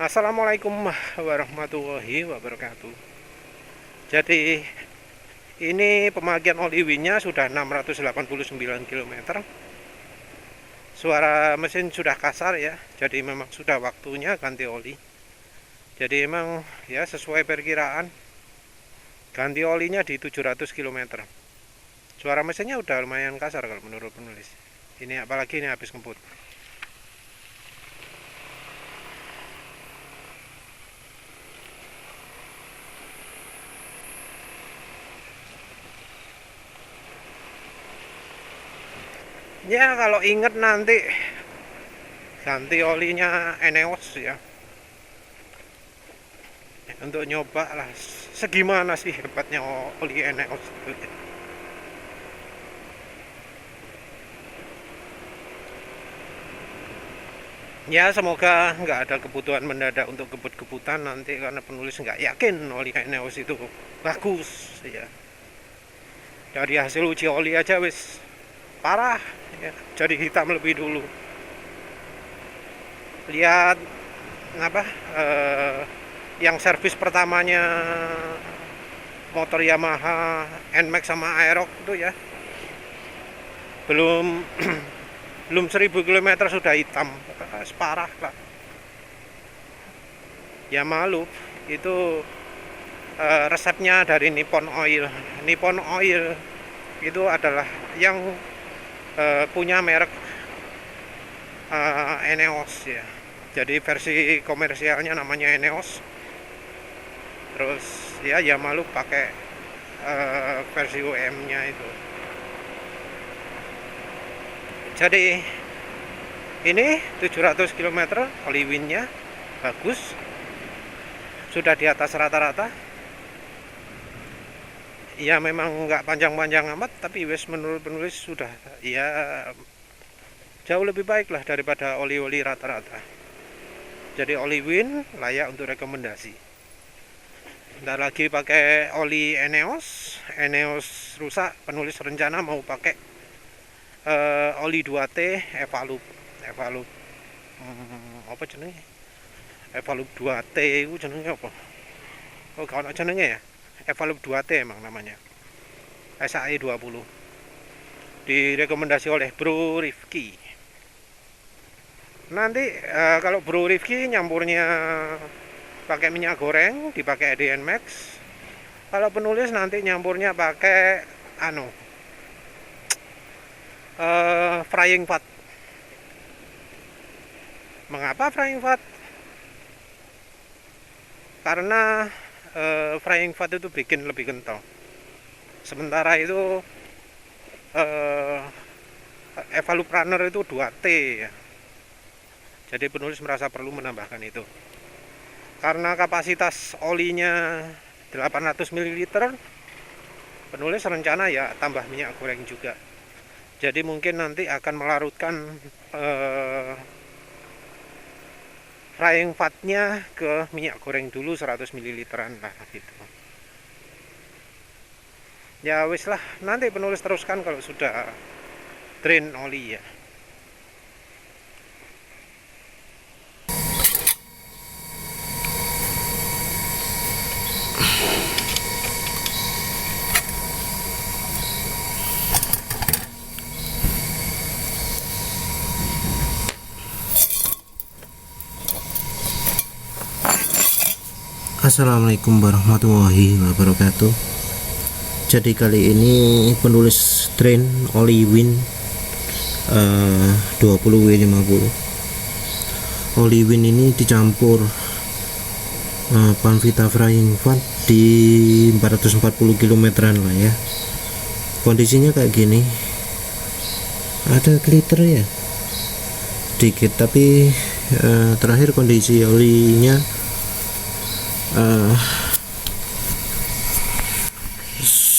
Assalamualaikum warahmatullahi wabarakatuh. Jadi ini pemakaian oli winnya sudah 689 km. Suara mesin sudah kasar ya. Jadi memang sudah waktunya ganti oli. Jadi memang ya sesuai perkiraan ganti olinya di 700 km. Suara mesinnya udah lumayan kasar kalau menurut penulis. Ini apalagi ini habis ngebut. Ya kalau inget nanti ganti olinya Eneos ya, untuk nyoba lah segimana sih hebatnya oli Eneos itu. Ya semoga nggak ada kebutuhan mendadak untuk kebut-kebutan nanti, karena penulis nggak yakin oli Eneos itu bagus ya. Dari hasil uji oli aja wis parah ya, jadi hitam lebih dulu. Lihat apa yang servis pertamanya motor Yamaha NMAX sama Aerox itu ya, belum belum 1000 km sudah hitam, separah lah. Ya malu itu resepnya dari Nippon Oil. Nippon Oil itu adalah yang punya merek Eneos ya. Jadi versi komersialnya namanya Eneos. Terus ya malu pakai versi UM-nya itu. Jadi ini 700 km oli win-nya bagus. Sudah di atas rata-rata. Ya memang nggak panjang-panjang amat, tapi wes menurut penulis sudah ya jauh lebih baik lah daripada oli-oli rata-rata. Jadi oli win layak untuk rekomendasi. Ntar lagi pakai oli Eneos. Eneos rusak, penulis rencana mau pakai oli 2T Evalup. Evalup apa jenenge? Evalup 2T itu jenenge apa? Oh, kalau jenenge ya. Evalup 2T emang namanya. SAE 20. Direkomendasi oleh Bro Rifki. Nanti kalau Bro Rifki nyampurnya pakai minyak goreng, dipakai EDN Max. Kalau penulis nanti nyampurnya pakai frying fat. Mengapa frying fat? Karena frying fat itu bikin lebih kental. Sementara itu Evalup Runner itu 2T ya. Jadi penulis merasa perlu menambahkan itu. Karena kapasitas olinya 800 ml, penulis rencana ya tambah minyak goreng juga. Jadi mungkin nanti akan melarutkan frying fatnya ke minyak goreng dulu 100 ml lah gitu. Ya wis lah, nanti penulis teruskan kalau sudah drain oli ya. Assalamualaikum warahmatullahi wabarakatuh. Jadi kali ini penulis drain oli win 20W50. Oli win ini dicampur Panvita frying fat di 440 km lah ya. Kondisinya kayak gini. Ada glitter ya dikit, tapi terakhir kondisi olinya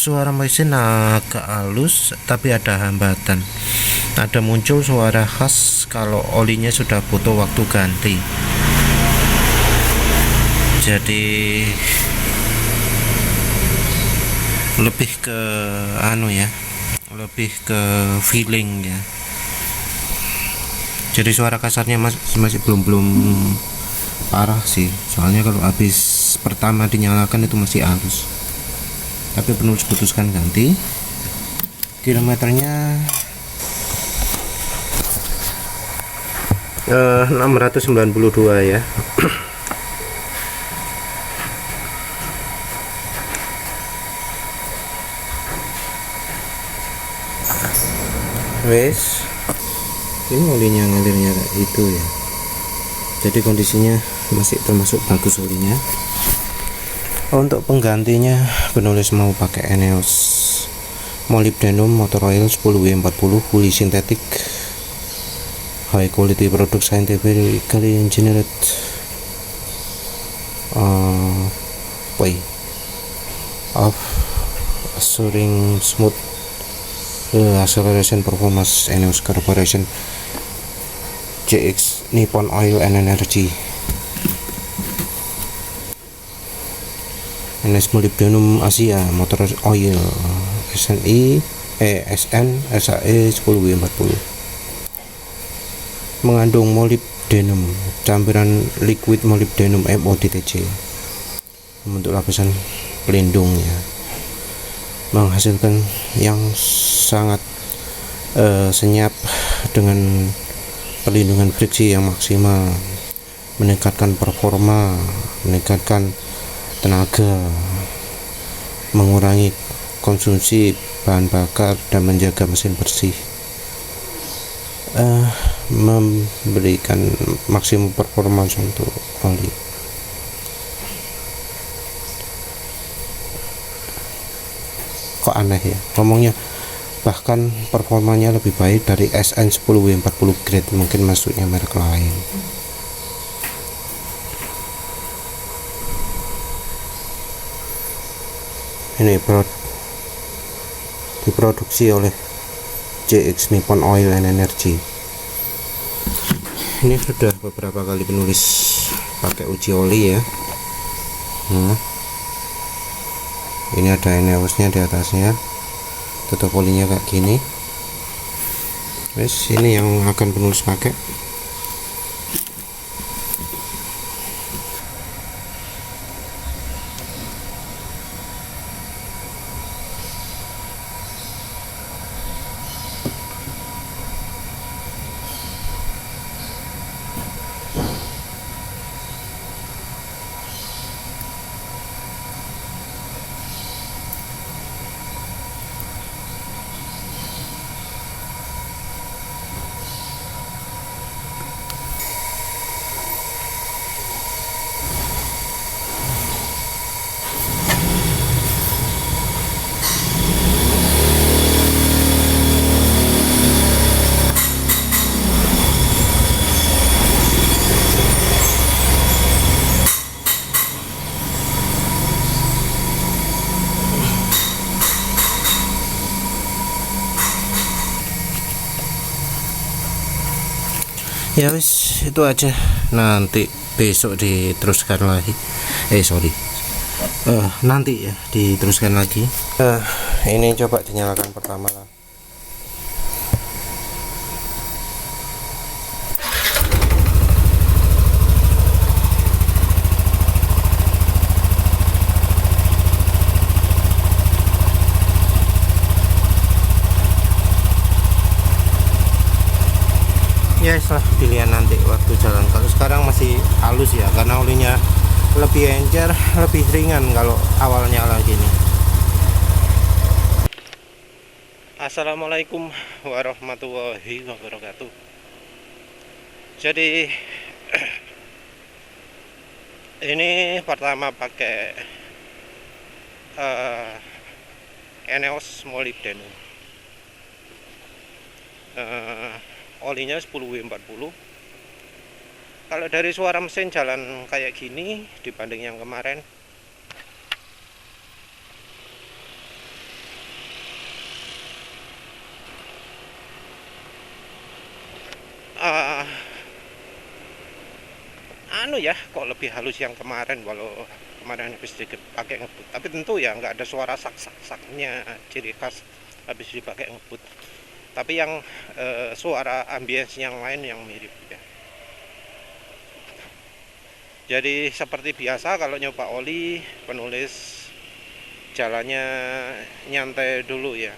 suara mesin agak halus, tapi ada hambatan. Ada muncul suara khas kalau olinya sudah butuh waktu ganti. Jadi lebih ke lebih ke feeling ya. Jadi suara kasarnya masih belum parah sih, soalnya kalau habis pertama dinyalakan itu masih halus, tapi penulis putuskan ganti. Kilometernya 692 ya. Wes, ini olinya ngalirnya itu ya, jadi kondisinya masih termasuk bagus olinya. Untuk penggantinya penulis mau pakai Eneos molybdenum motor oil 10W40 fully synthetic high quality product scientifically engineered way of assuring smooth acceleration performance. Eneos Corporation JX Nippon Oil and Energy. Eneos molybdenum Asia motor oil SN SAE 10W40 mengandung molybdenum campuran liquid molybdenum MODTC, membentuk lapisan pelindungnya, menghasilkan yang sangat senyap dengan perlindungan friksi yang maksimal, meningkatkan performa, meningkatkan tenaga, mengurangi konsumsi bahan bakar dan menjaga mesin bersih, memberikan maksimum performance untuk oli. Kok aneh ya ngomongnya, bahkan performanya lebih baik dari SN10W40 grade, mungkin maksudnya merek lain. Ini diproduksi oleh JX Nippon Oil and Energy. Ini sudah beberapa kali penulis pakai uji oli ya. Ini ada Eneosnya di atasnya, tutup olinya kayak gini. Wes, ini yang akan penulis pakai. Ya wis, itu aja. Nanti besok diteruskan lagi. Nanti ya diteruskan lagi. Ini coba dinyalakan pertama lah. Ya setelah pilihan nanti waktu jalan. Kalau sekarang masih halus ya, karena olinya lebih encer, lebih ringan kalau awal nyala gini. Assalamualaikum warahmatullahi wabarakatuh. Jadi ini pertama pakai Eneos molybdenum, olinya 10W40. Kalau dari suara mesin jalan kayak gini dibanding yang kemarin, ya kok lebih halus yang kemarin. Walau kemarin habis dipakai ngebut, tapi tentu ya nggak ada suara sak-sak-saknya ciri khas habis dipakai ngebut. Tapi yang suara ambience yang lain yang mirip ya. Jadi seperti biasa kalau nyoba oli, penulis jalannya nyantai dulu ya.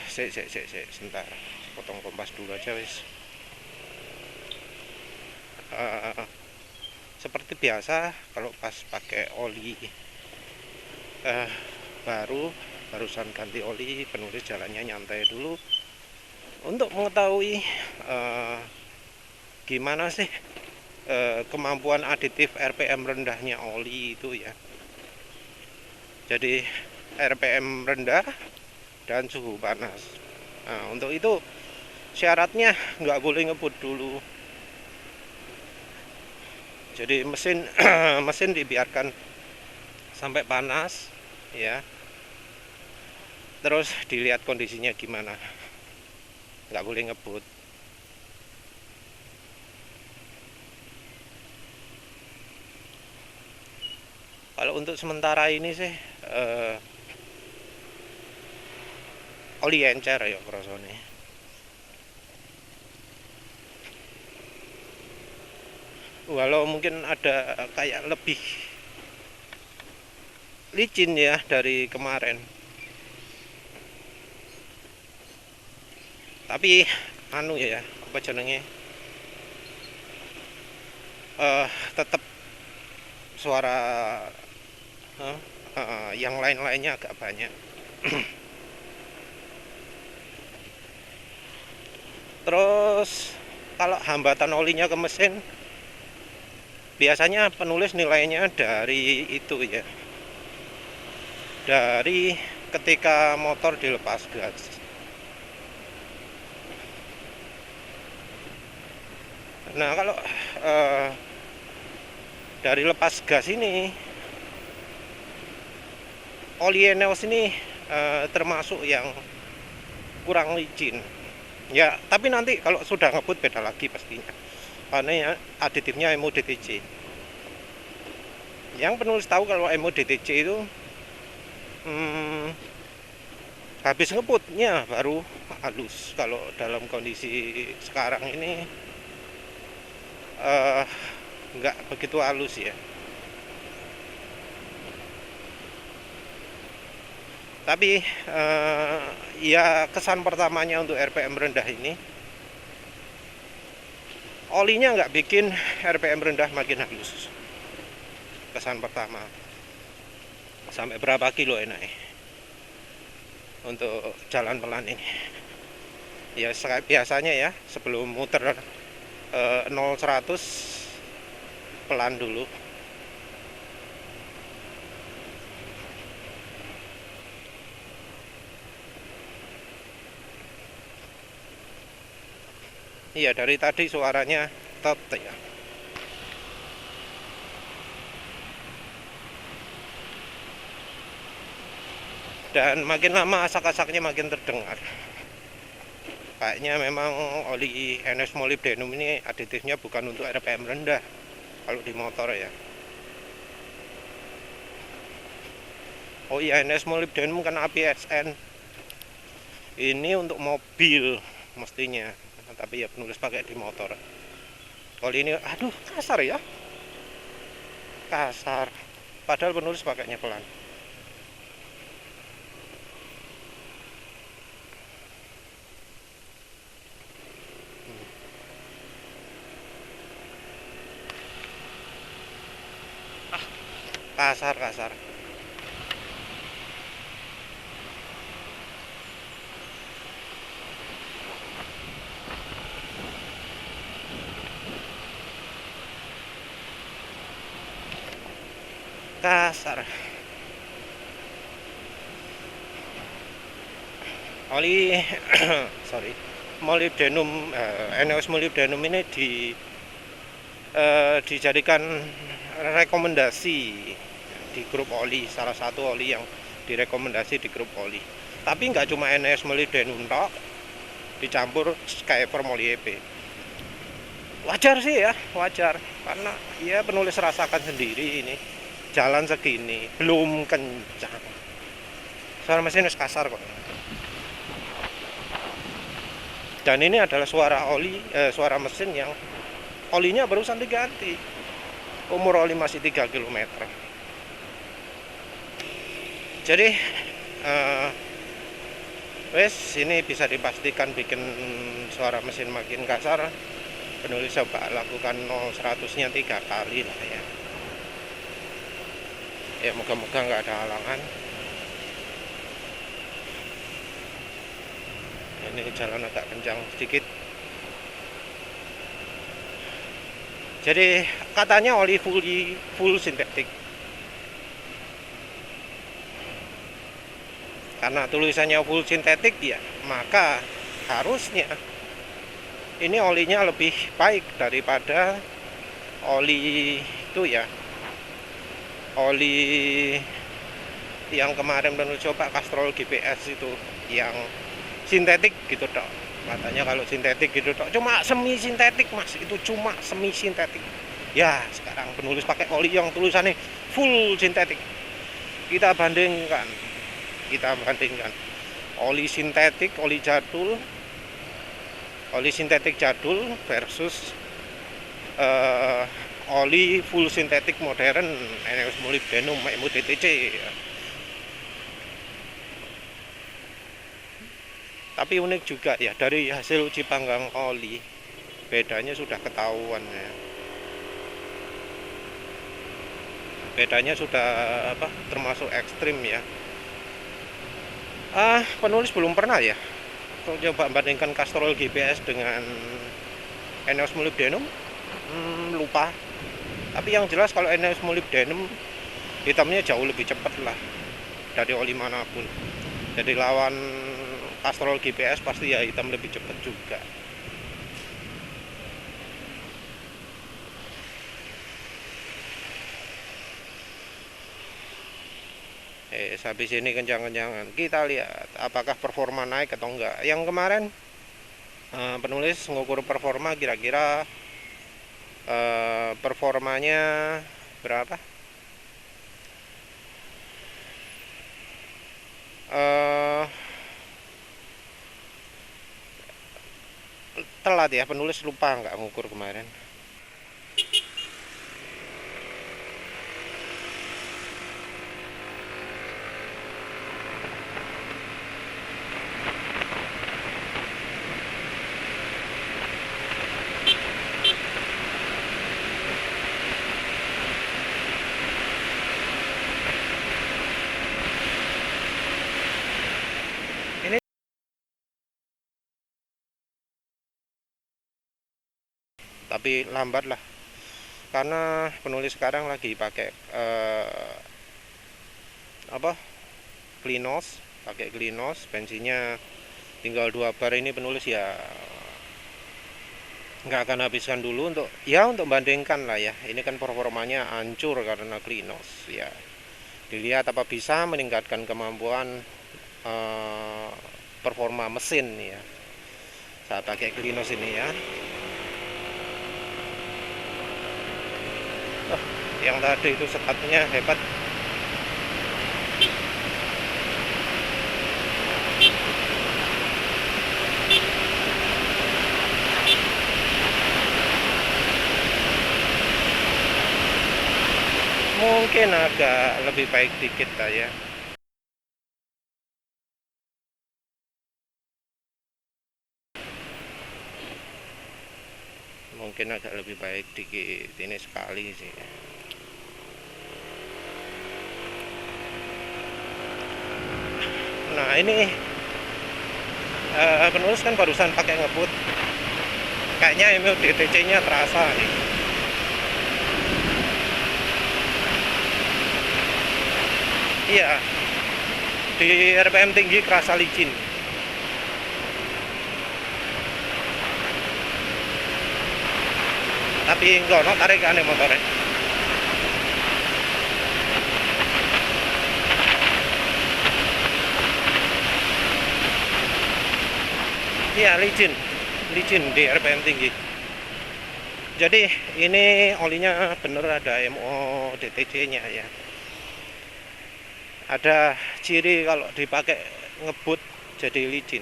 Sebentar, potong kompas dulu aja wis. Seperti biasa kalau pas pakai oli barusan ganti oli, penulis jalannya nyantai dulu untuk mengetahui gimana sih kemampuan aditif RPM rendahnya oli itu ya. Jadi RPM rendah dan suhu panas. Nah, untuk itu syaratnya nggak boleh ngebut dulu. Jadi mesin mesin dibiarkan sampai panas ya. Terus dilihat kondisinya gimana. Nggak boleh ngebut. Kalau untuk sementara ini sih oli encer ya krasane. Walau mungkin ada kayak lebih licin ya dari kemarin. Tapi anu ya, apa jenenge? Tetap suara yang lain-lainnya agak banyak. Terus kalau hambatan olinya ke mesin biasanya penulis nilainya dari itu ya, dari ketika motor dilepas gas. Nah kalau dari lepas gas ini oli Eneos ini termasuk yang kurang licin ya, tapi nanti kalau sudah ngebut beda lagi pastinya, karena ya aditifnya MODTC. Yang penulis tahu kalau MODTC itu habis ngebutnya baru halus. Kalau dalam kondisi sekarang ini nggak begitu halus ya. Tapi ya kesan pertamanya untuk RPM rendah ini, olinya nggak bikin RPM rendah makin halus. Kesan pertama. Sampai berapa kilo enak untuk jalan pelan ini. Ya biasanya ya, sebelum muter 0-100 pelan dulu. Iya, dari tadi suaranya tetap ya. Dan makin lama asak-asaknya makin terdengar. Kayaknya memang oli NS molybdenum ini aditifnya bukan untuk RPM rendah kalau di motor ya. Oh iya, NS molybdenum kan APSN. Ini untuk mobil mestinya, tapi ya penulis pakai di motor. Oli ini aduh kasar ya, kasar, padahal penulis pakainya pelan. Kasar kasar. Kasar. Oli sorry, molybdenum NS molybdenum ini dijadikan rekomendasi di grup oli, salah satu oli yang direkomendasi di grup oli. Tapi nggak cuma NS molybdenum tok, dicampur kayak Moly-EP. Wajar sih ya, wajar, karena ya penulis rasakan sendiri ini jalan segini belum kencang, suara mesin kasar kok. Dan ini adalah suara oli, suara mesin yang olinya barusan diganti, umur oli masih 3 km. Jadi wes ini bisa dipastikan bikin suara mesin makin kasar. Penulis coba lakukan 0-100-nya 3 kali lah ya. Ya moga-moga nggak ada halangan. Ini jalan agak kencang sedikit. Jadi katanya oli full sintetik. Karena tulisannya full sintetik ya, maka harusnya ini olinya lebih baik daripada oli itu ya. Oli yang kemarin baru coba Castrol GPS itu yang sintetik gitu dok. Katanya kalau sintetik gitu dok, cuma semi sintetik mas, itu cuma semi sintetik. Ya sekarang penulis pakai oli yang tulisannya full sintetik. Kita bandingkan oli sintetik, oli sintetik jadul versus oli full sintetik modern Eneos molybdenum MUDTC. Tapi unik juga ya, dari hasil uji panggang oli bedanya sudah ketahuan ya. Bedanya sudah termasuk ekstrim ya. Penulis belum pernah ya coba bandingkan Castrol GPS dengan Eneos molybdenum, lupa. Tapi yang jelas kalau Eneos molybdenum hitamnya jauh lebih cepat lah dari oli manapun. Jadi lawan Castrol GPS pasti ya hitam lebih cepat juga. Habis ini kencang-kencangan, kita lihat apakah performa naik atau enggak. Yang kemarin penulis mengukur performa, kira-kira performanya berapa? Telat ya, penulis lupa nggak mengukur kemarin. Tapi lambat lah karena penulis sekarang lagi pakai Klinos, bensinnya tinggal 2 bar. Ini penulis ya nggak akan habiskan dulu untuk bandingkan lah ya. Ini kan performanya hancur karena Klinos ya. Dilihat apa bisa meningkatkan kemampuan performa mesin ya saat pakai Klinos ini ya. Yang tadi itu setatnya hebat. Mungkin agak lebih baik dikit lah ya. Mungkin agak lebih baik dikit, ini sekali sih. Nah ini penulis kan barusan pakai ngebut, kayaknya MUDTC nya terasa nih. Iya, di RPM tinggi kerasa licin. Tapi enggak, no tarik aneh motornya. Iya, licin di RPM tinggi. Jadi ini olinya bener ada MUDTC nya ya. Ada ciri kalau dipakai ngebut jadi licin.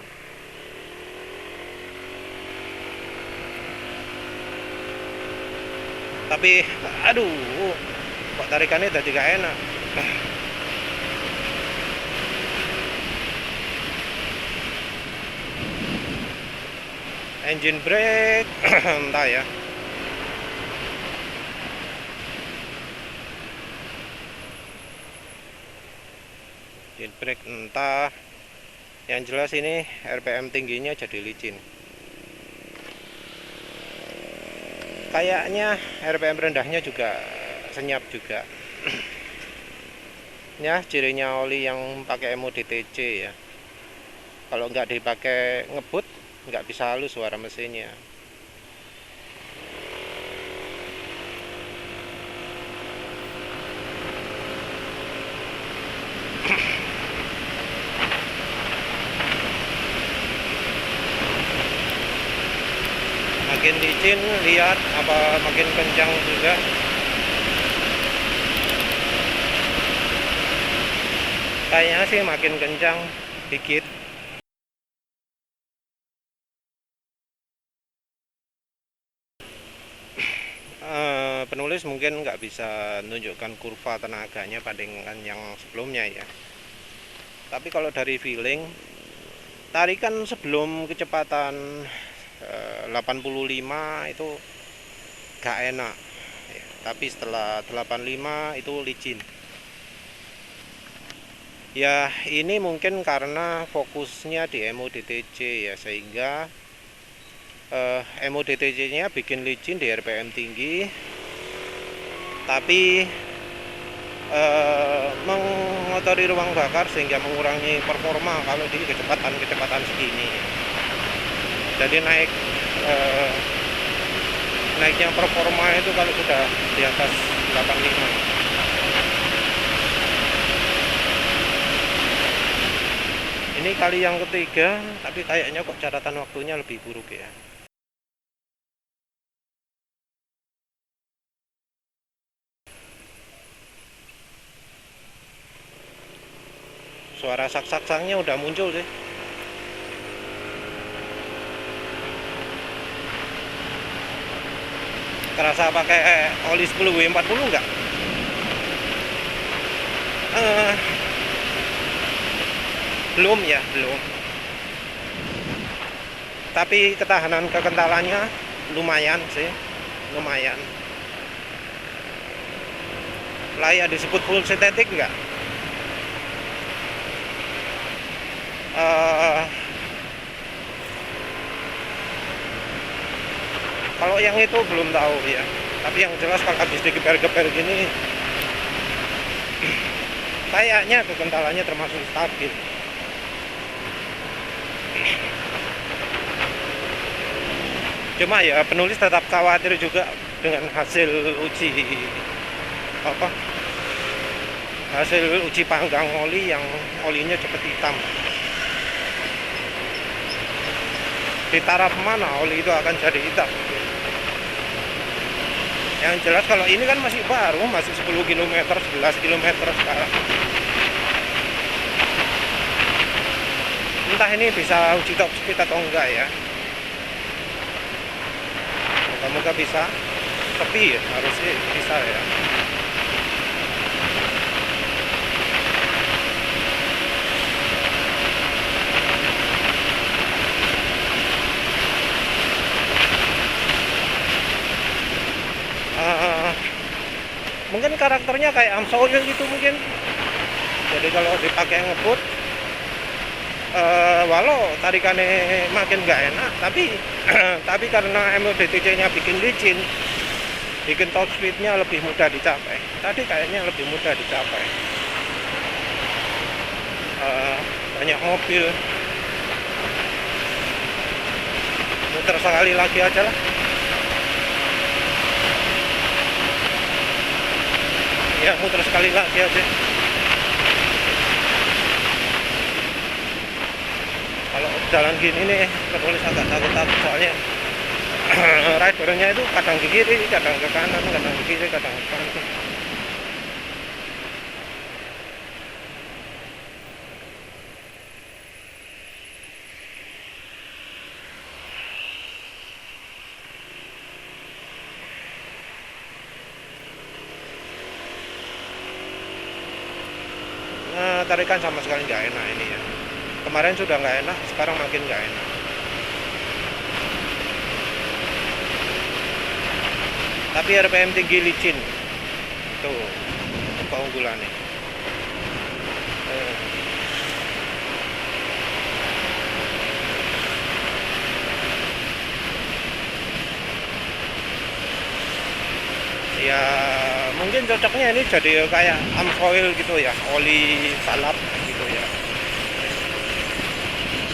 Tapi aduh, kok tarikannya jadi gak enak. Engine brake entah ya. Engine brake entah. Yang jelas ini RPM tingginya jadi licin. Kayaknya RPM rendahnya juga senyap juga. Ya, cirinya oli yang pakai MODTC ya. Kalau nggak dipakai ngebut, nggak bisa halus suara mesinnya. Makin licin, lihat apa makin kencang juga. Kayaknya sih makin kencang dikit. Penulis mungkin nggak bisa menunjukkan kurva tenaganya bandingkan yang sebelumnya ya. Tapi kalau dari feeling, tarikan sebelum kecepatan 85 itu gak enak ya, tapi setelah 85 itu licin ya. Ini mungkin karena fokusnya di MODTC ya, sehingga MODTC nya bikin licin di RPM tinggi, tapi mengotori ruang bakar sehingga mengurangi performa kalau di kecepatan segini. Jadi naiknya performa itu kalau sudah di atas 85. Ini kali yang ketiga, tapi kayaknya kok catatan waktunya lebih buruk ya. Suara sak-sak-saknya udah muncul sih. Kerasa pakai oli 10W40 enggak? Belum ya, belum. Tapi ketahanan kekentalannya lumayan sih, lumayan. Layak disebut full sintetik enggak? Kalau yang itu belum tahu ya. Tapi yang jelas kalau habis digeber-geber gini, kayaknya kekentalannya termasuk stabil. Cuma ya penulis tetap khawatir juga dengan hasil uji panggang oli yang olinya cepat hitam. Di taraf mana oli itu akan jadi hitam? Yang jelas kalau ini kan masih baru, masih 10 km, 11 km sekarang. Entah ini bisa uji top speed atau enggak ya. Moga-moga bisa. Tapi ya, harusnya bisa ya. Mungkin karakternya kayak Amsoil gitu mungkin. Jadi kalau dipakai ngebut, walau tarikannya makin nggak enak, tapi karena MODTC nya bikin licin, bikin top speednya lebih mudah dicapai. Tadi kayaknya lebih mudah dicapai. Banyak mobil, muter sekali lagi aja lah. Ya muter sekali lagi aja. Kalau jalan gini nih penulis agak takut-takut soalnya ridernya itu kadang ke kiri, kadang ke kanan, kadang ke kiri, kadang ke kanan. tarikan sama sekali nggak enak ini ya. Kemarin sudah nggak enak, sekarang makin nggak enak. Tapi RPM tinggi licin itu keunggulannya. Ya mungkin cocoknya ini jadi kayak Amsoil gitu ya, oli balap gitu ya.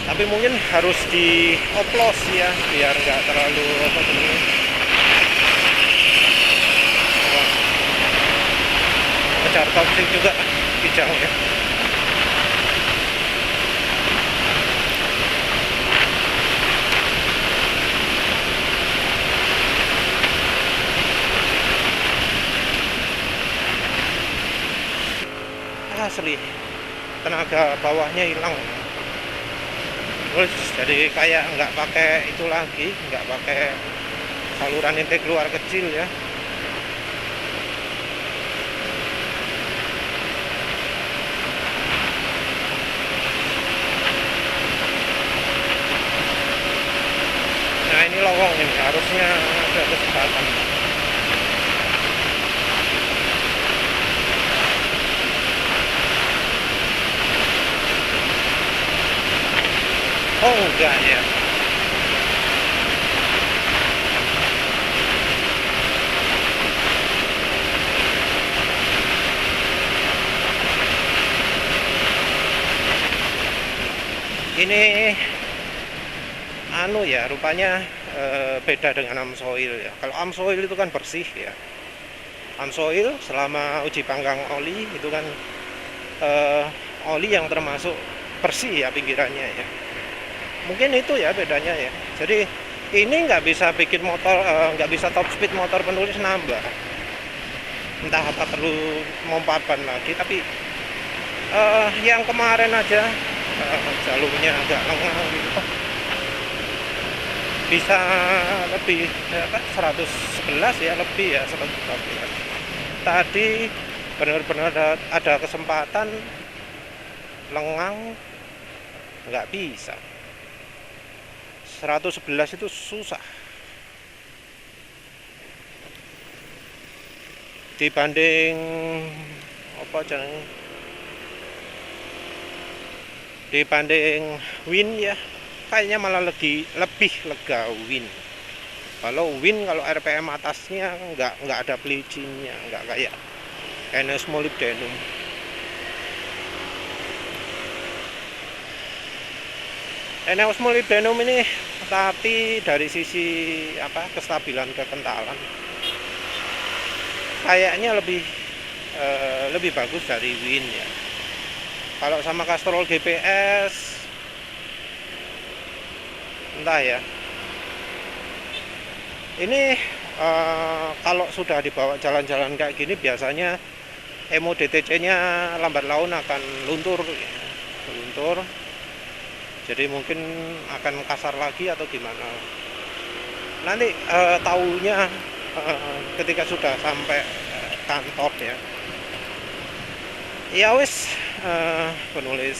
Tapi mungkin harus dioplos ya biar nggak terlalu apa namanya, ngejar toxic juga kijang ya. Asli tenaga bawahnya hilang, terus jadi kayak nggak pakai itu lagi, nggak pakai saluran intake keluar kecil ya. Nah ini lowong ini, harusnya ada kesempatan. Oh enggak ya. Ini anu ya, rupanya beda dengan Amsoil ya. Kalau Amsoil itu kan bersih ya. Amsoil selama uji panggang oli itu kan oli yang termasuk bersih ya pinggirannya ya. Mungkin itu ya bedanya ya. Jadi ini nggak bisa bikin motor, nggak bisa top speed motor penulis nambah. Entah apa perlu mompa ban lagi. Tapi yang kemarin aja jalurnya agak lengang gitu. Bisa lebih ya, 111 ya, lebih ya 111. Tadi benar-benar ada kesempatan lengang, nggak bisa. 111 itu susah dibanding apa jangan dibanding Win ya, kayaknya malah lebih lega Win. Kalau Win, kalau RPM atasnya nggak ada pelicinnya, nggak kayak NS molybdenum. NS molybdenum ini tapi dari sisi apa kestabilan kekentalan kayaknya lebih bagus dari Win ya. Kalau sama Castrol GPS entah ya. Ini kalau sudah dibawa jalan-jalan kayak gini biasanya emo DTC-nya lambat laun akan luntur ya. Luntur. Jadi mungkin akan kasar lagi atau gimana. Nanti taunya ketika sudah sampai kantor ya. Ya wis, penulis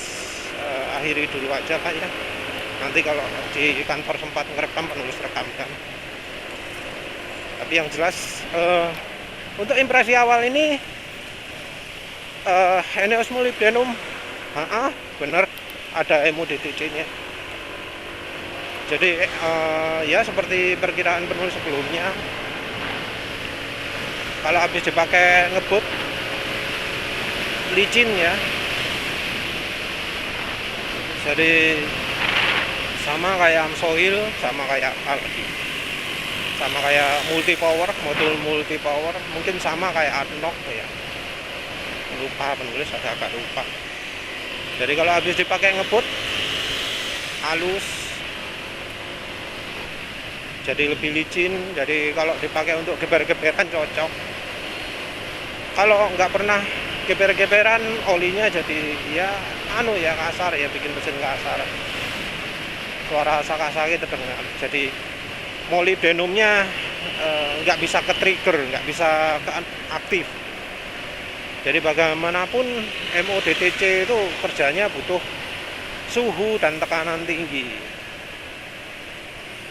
akhiri dulu aja kan ya. Nanti kalau di kantor sempat ngerekam, penulis rekamkan. Tapi yang jelas untuk impresi awal ini NS molybdenum bener ada emo DTC-nya. Jadi ya seperti perkiraan penulis sebelumnya, kalau habis dipakai ngebut licin ya. Jadi sama kayak Amsoil, sama kayak multi power, modul multi power, mungkin sama kayak Adnoc ya. Lupa penulis, agak lupa. Jadi kalau habis dipakai ngebut halus, jadi lebih licin. Jadi kalau dipakai untuk geber-geberan cocok. Kalau nggak pernah geber-geberan, olinya jadi ya kasar ya, bikin mesin kasar. Suara sak-sakit terdengar. Jadi molybdenumnya nggak bisa ke trigger, nggak bisa ke aktif. Jadi bagaimanapun MODTC itu kerjanya butuh suhu dan tekanan tinggi.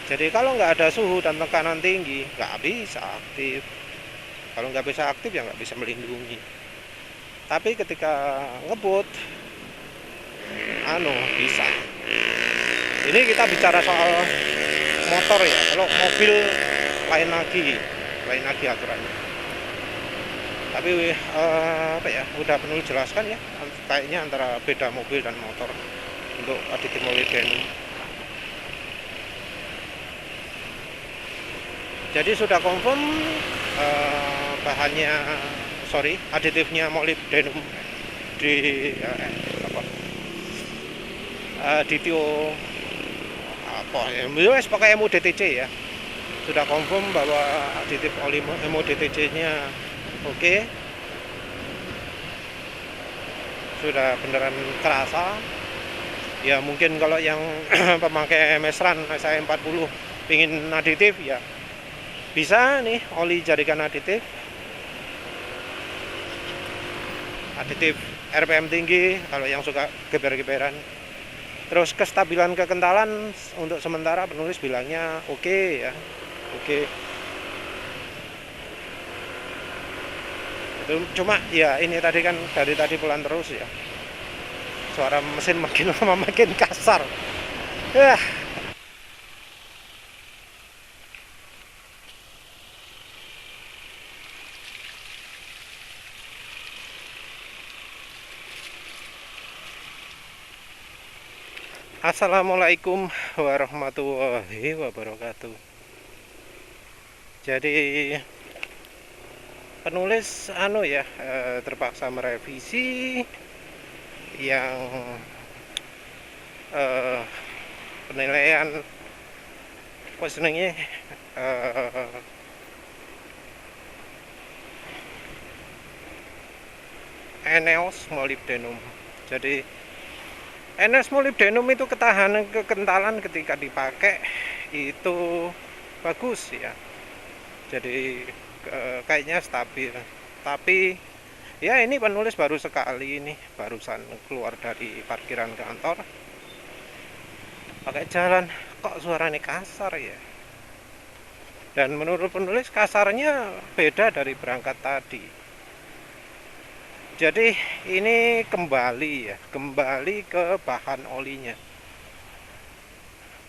Jadi kalau nggak ada suhu dan tekanan tinggi, nggak bisa aktif. Kalau nggak bisa aktif ya nggak bisa melindungi. Tapi ketika ngebut, bisa. Ini kita bicara soal motor ya. Kalau mobil lain lagi aturannya. Tapi udah penuh jelaskan ya, kayaknya antara beda mobil dan motor untuk aditif molybdenum. Jadi sudah confirm aditifnya molybdenum di ditio pakai MODTC ya. Sudah confirm bahwa aditif MODTC nya oke. Sudah beneran kerasa. Ya mungkin kalau yang pemakai Mesran SAE40 pingin aditif ya bisa nih, oli jadikan aditif RPM tinggi kalau yang suka geber-geberan. Terus kestabilan kekentalan untuk sementara penulis bilangnya oke ya. Oke. Cuma ya ini tadi kan dari tadi pelan terus ya. Suara mesin makin lama makin kasar. Assalamualaikum warahmatullahi wabarakatuh. Jadi penulis terpaksa merevisi yang penilaian ENEOS molybdenum. Jadi ENEOS molybdenum itu ketahanan kekentalan ketika dipakai itu bagus ya. Jadi kayaknya stabil. Tapi ya ini penulis baru sekali ini, barusan keluar dari parkiran kantor. Pakai jalan kok suaranya kasar ya. Dan menurut penulis kasarnya beda dari berangkat tadi. Jadi ini kembali ke bahan olinya.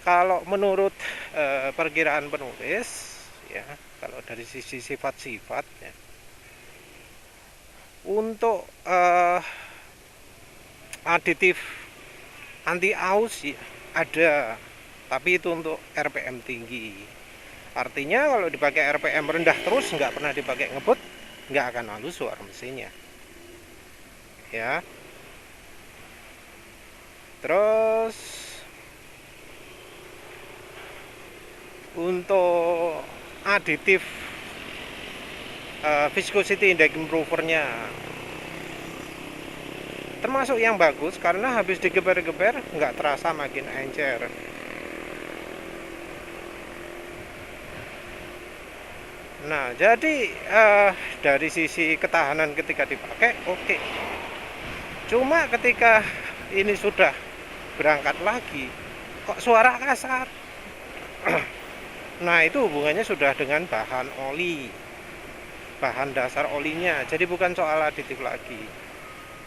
Kalau menurut perkiraan penulis ya, kalau dari sisi sifat-sifat ya, untuk aditif anti aus ya, ada, tapi itu untuk RPM tinggi. Artinya kalau dipakai RPM rendah terus, nggak pernah dipakai ngebut, nggak akan halus suara mesinnya ya. Terus untuk aditif viscosity index improvernya termasuk yang bagus karena habis digeber-geber nggak terasa makin encer. Nah jadi dari sisi ketahanan ketika dipakai oke. Cuma ketika ini sudah berangkat lagi, kok suara kasar? Nah itu hubungannya sudah dengan bahan oli, bahan dasar olinya. Jadi bukan soal aditif lagi.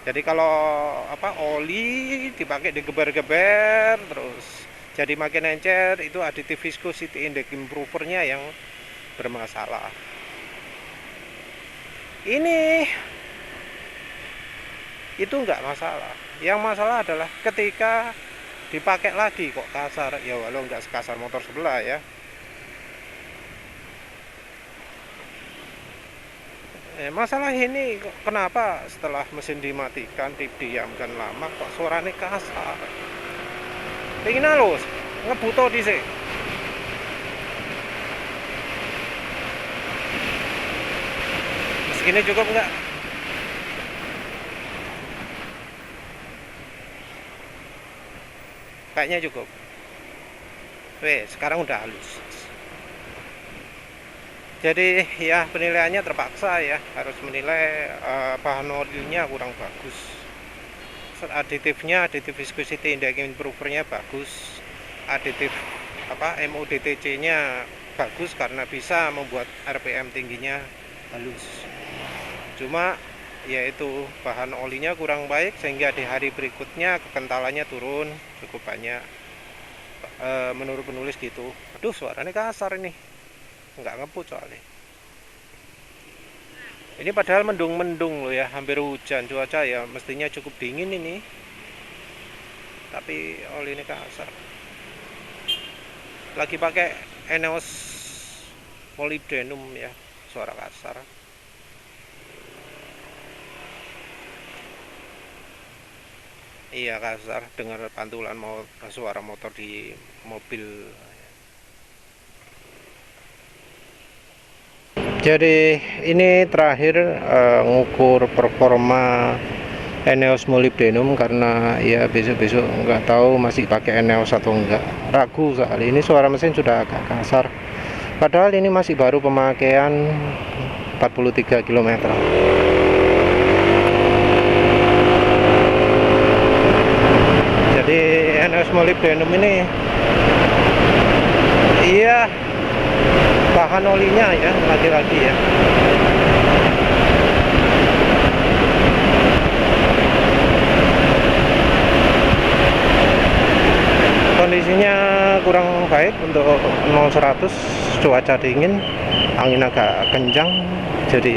Jadi kalau oli dipakai digeber-geber terus jadi makin encer, itu aditif viscosity index improvernya yang bermasalah. Ini itu enggak masalah. Yang masalah adalah ketika dipakai lagi kok kasar. Ya walau enggak sekasar motor sebelah ya. Masalah ini kenapa setelah mesin dimatikan, didiamkan lama kok suaranya kasar. Pengen halus, ngebuto dhisik. Segini cukup enggak? Kayaknya cukup. Sekarang udah halus. Jadi ya penilaiannya terpaksa ya, harus menilai bahan olinya kurang bagus. Aditif viscosity index improvernya bagus, aditif MODTC-nya bagus karena bisa membuat RPM tingginya halus. Cuma yaitu bahan olinya kurang baik sehingga di hari berikutnya kekentalannya turun cukup banyak. Menurut penulis gitu. Aduh, suaranya kasar ini, nggak ngebut soalnya. Ini padahal mendung-mendung loh ya, hampir hujan, cuaca ya mestinya cukup dingin ini, tapi oli ini kasar. Lagi pakai Eneos molybdenum ya, suara kasar. Iya kasar, dengar pantulan suara motor di mobil. Jadi ini terakhir ngukur performa Eneos molybdenum, karena ya besok-besok nggak tahu masih pakai Eneos atau enggak. Ragu sekali, ini suara mesin sudah agak kasar. Padahal ini masih baru pemakaian 43 km. Jadi Eneos molybdenum ini iya bahan olinya ya, lagi-lagi ya. Kondisinya kurang baik untuk 0-100, cuaca dingin, angin agak kencang, jadi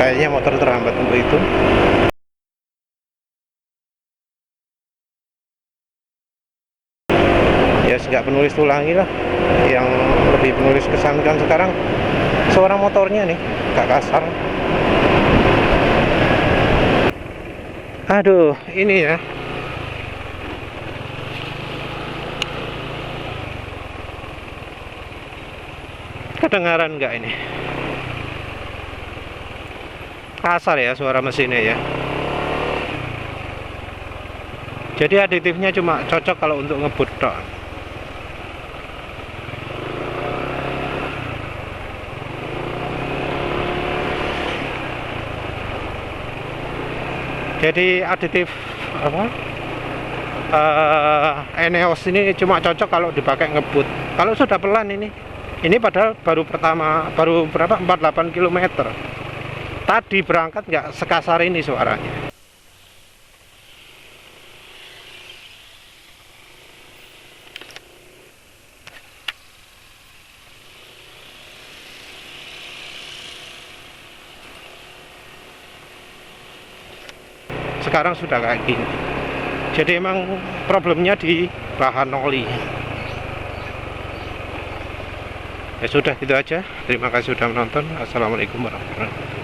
kayaknya motor terhambat untuk itu. Ya nggak penulis ulangi lah, yang lebih penulis kesankan sekarang suara motornya nih agak kasar. Aduh, ini ya kedengaran nggak ini? Kasar ya suara mesinnya ya. Jadi aditifnya cuma cocok kalau untuk ngebut tok. Jadi aditif Eneos ini cuma cocok kalau dipakai ngebut. Kalau sudah pelan ini padahal baru 48 km. Tadi berangkat nggak sekasar ini suaranya. Sekarang sudah kayak gini. Jadi emang problemnya di bahan oli. Ya sudah, gitu aja. Terima kasih sudah menonton. Assalamualaikum warahmatullahi wabarakatuh.